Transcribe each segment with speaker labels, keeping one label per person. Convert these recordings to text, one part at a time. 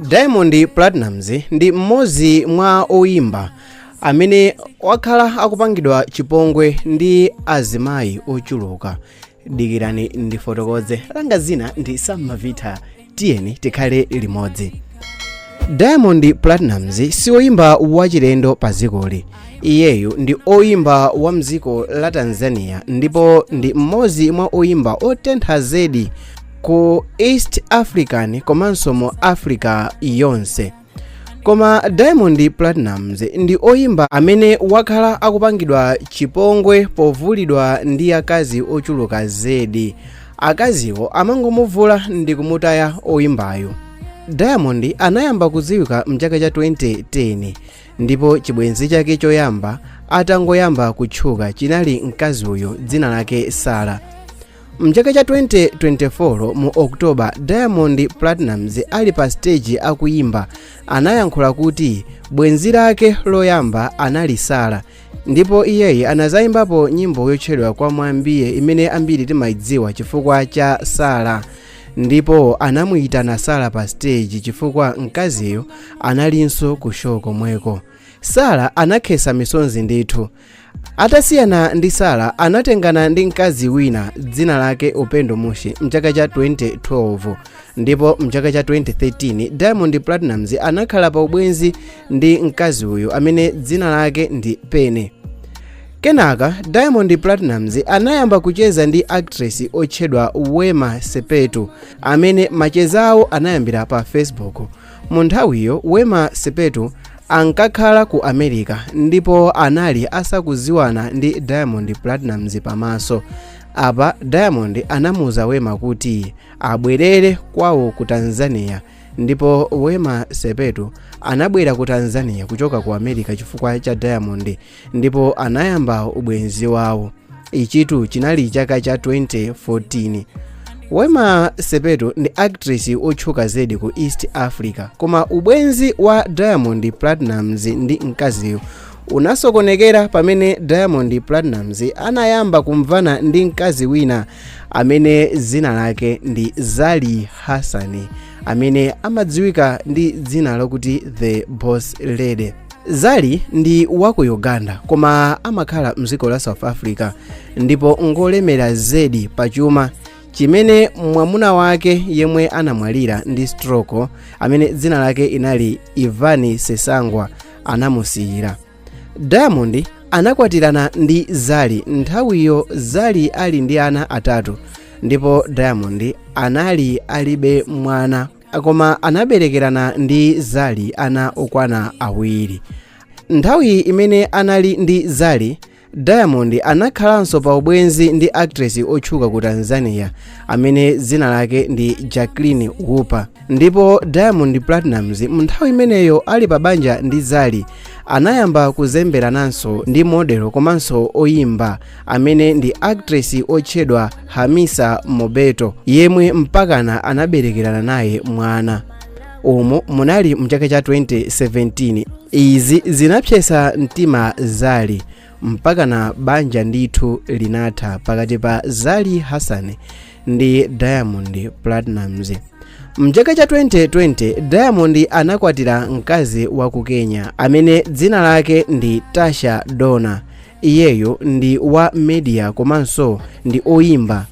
Speaker 1: Diamond Platnumz ndi mmodzi mwa oyimba amene wakhala akupangidwa chipongwe ndi azimayi ochuluka. Dikirani ndifotokoze langa zina ndi Samavita, tiyeni tikhale limodzi. Diamond Platnumz si oyimba wachilendo pa dzikoli. Iyeyu ndi oyimba wa mdziko la Tanzania ndipo ndi mmodzi mwa oyimba otentha zedi ku East African komanso mu Africa yonse. Koma Diamond Platnumz ndi oyimba amene wakhala akupangidwa chipongwe povulidwa ndi akazi ochuluka zedi. Akaziwo amangomuvula ndi kumutaya oyimbayo. Diamond anayamba kudziwika mchaka cha 2010 ndipo chibwenzi chake choyamba atangoyamba kutchuka chinali mkazi uyo dzina lake Sara. Mchaka cha 2024 mu Oktoba, Diamond Platnumz ali pa stage akuyimba anayankhula kuti bwenzi lake loyamba anali Sara, ndipo iyeyi anazayimbapo nyimbo yotchedwa kwa mwambiye imene ambiri timayidziwa chifukwa cha Sara, ndipo anamuyitana Sara pa stage chifukwa mkaziyo analinso ku show komweko. Sara anakhesa misonzi ndithu. Atasiyana ndi Sara anatengana ndi mkazi wina dzina lake Upendo Mushi mchaka cha 2012, ndipo mchaka cha 2013 Diamond Platnumz anakhala pa ubwenzi ndi mkazi uyu amene dzina lake ndi Pene. Kenaka Diamond Platnumz anayamba kucheza ndi actress otchedwa Wema Sepetu amene machezawo anayambira pa Facebook. Mu nthawiyo Wema Sepetu ankakhala ku America ndipo anali asakuziwana ndi Diamond Platnumz pamaso. Apa Diamond anamuza Wema kuti abwerere kwawo ku Tanzania, ndipo Wema Sepetu anabwera ku Tanzania kuchoka ku America chifukwa cha Diamond, ndipo anayamba ubwenzi wawo. Ichitu chinali chaka cha 2014. Wema Sepetu ndi actress otchuka zedi ku East Africa, koma ubwenzi wa Diamond Platnumz ndi mkaziyo unasokonekera pamene Diamond Platnumz anayamba kumvana ndi mkazi wina amene dzina lake ndi Zari Hassan, amene amadziwika ndi dzina lokuti The Boss Lady. Zari ndi waku Uganda koma amakhala mdziko la South Africa, ndipo ngolemera zedi pachuma chimene mwamuna wake yemwe anamwalira ndi stroke amene dzina lake inali Ivani Sesangwa anamusiyira. Diamond anakwatirana ndi Zari nthawiyo Zari ali ndi ana atatu, ndipo Diamond anali alibe mwana koma anaberekerana ndi Zari ana okwana awiri. Nthawi imene anali ndi Zari, Diamond anakhalanso pa ubwenzi ndi actress otchuka ku Tanzania amene dzina lake ndi Jacqueline Wolper, ndipo Diamond Platnumz nthawi imeneyo ali pa banja ndi Zari anayamba kuzemberananso ndi modelo komanso oyimba amene ndi actress otchedwa Hamisa Mobeto yemwe mpakana anaberekerana naye mwana. Umo munali mchaka cha 2017. Izi zinapsesa mtima Zari mpakana banja ndithu linatha pakati pa Zari Hassan ndi Diamond Platnumz. Mchaka cha 2020 Diamond anakwatira mkazi wa ku Kenya amene dzina lake ndi Tasha Donna. Iyeyo ndi wa media komanso ndi oyimba.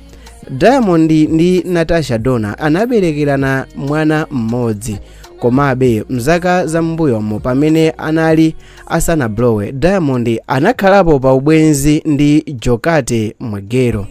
Speaker 1: Diamond ndi Natasha Donna anaberekerana mwana mmodzi, komabe mzaka za mbuyomo pamene anali asanablowe Diamond anakhalapo pa ubwenzi ndi Jokate Mwegelo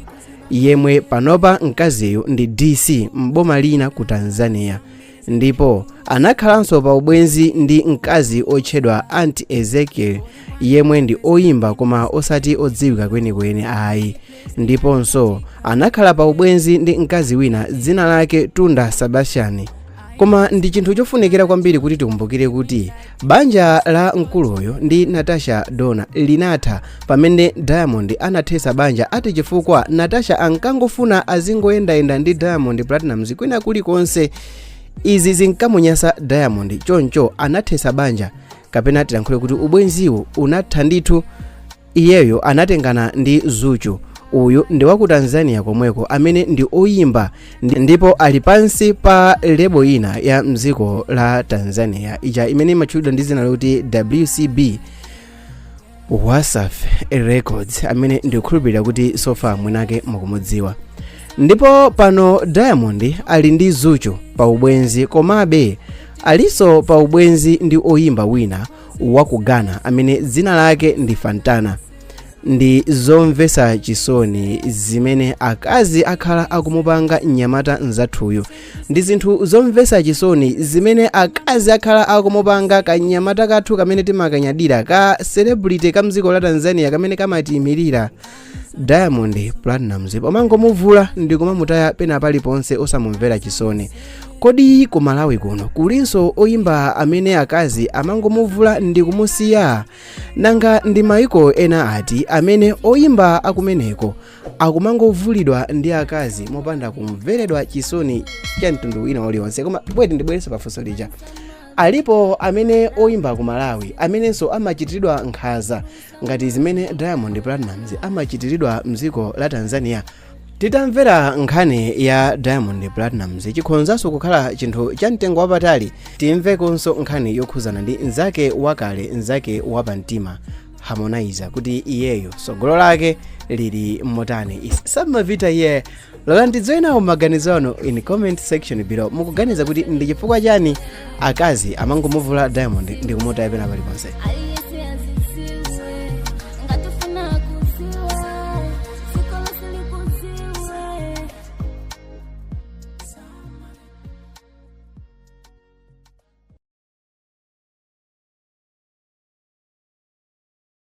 Speaker 1: yemwe panopa mkaziyo ndi DC mboma lina ku Tanzania, ndipo anakhalanso pa ubwenzi ndi mkazi otchedwa Auntie Ezekiel yemwe ndi oyimba koma osati odziwika kwenikweni ayi, ndiponso anakhala pa ubwenzi ndi mkazi wina dzina lake Tunda Sebastian. Koma ndi chinthu chofunikira kwambiri kuti tikumbukire kuti banja la mkuluyo ndi Natasha Donna linatha pamene Diamond anathesa banja ati chifukwa Natasha ankangofuna azingoyendayenda ndi Diamond Platnumz kwina kulikonse. Izi zinkamunyasa Diamond, choncho anathesa banja, kapena tilankhule kuti ubwenziwo unatha ndithu. Iyeyo anatengana ndi Zuchu uyu ndi waku Tanzania komweko amene ndi oyimba ndipo ali pansi pa lebo ina ya mdziko la Tanzania ija imene imatchulidwa ndi zina loti WCB Wasafi Records, amene ndikukhulupirira kuti sofa mwinake mukumudziwa. Ndipo pano Diamond ali ndi Zuchu pa ubwenzi, komabe aliso pa ubwenzi ndi oyimba wina wa ku Ghana amene dzina lake ndi Fantana. Ndi zomvetsa chisoni zimene akazi akhala akumupanga mnyamata mzathuyu. Ndi zinthu zomvetsa chisoni zimene akazi akhala akumupanga kanyamata kathu kamene timakanyadira ka celebrity ka mdziko la Tanzania kamene kamatiyimirira Diamond Platnumz. Pamangomuvula ndi kumamutaya pena paliponse osamumvera chisoni. Kodi ku Malawi kuno kulinso oyimba amene akazi amangomuvula ndi kumusiya? Nanga ndi maiko ena ati amene oyimba akumeneko akumangovulidwa ndi akazi mopanda kumveredwa chisoni cha mtundu wina uliwonse? Koma bweti ndibwerese pafunso lija. Alipo amene oyimba ku Malawi amenenso amachitiridwa nkhanza ngati zimene Diamond Platnumz amachitiridwa mdziko la Tanzania? Titamvera nkhani ya Diamond Platnumz chikhonzanso kukhala chinthu cha mtengo wapatali, timvekonso nkhani yokhuzana ndi nzake wakale, nzake wapamtima Harmonize, kuti iyeyo sogolo lake lili motani. Samavita iye lola ndidzoyenawo maganizo anu in comment section below. Mukuganiza kuti ndi chifukwa chani akazi amangomuvula Diamond ndi kumutaya pena paliponse?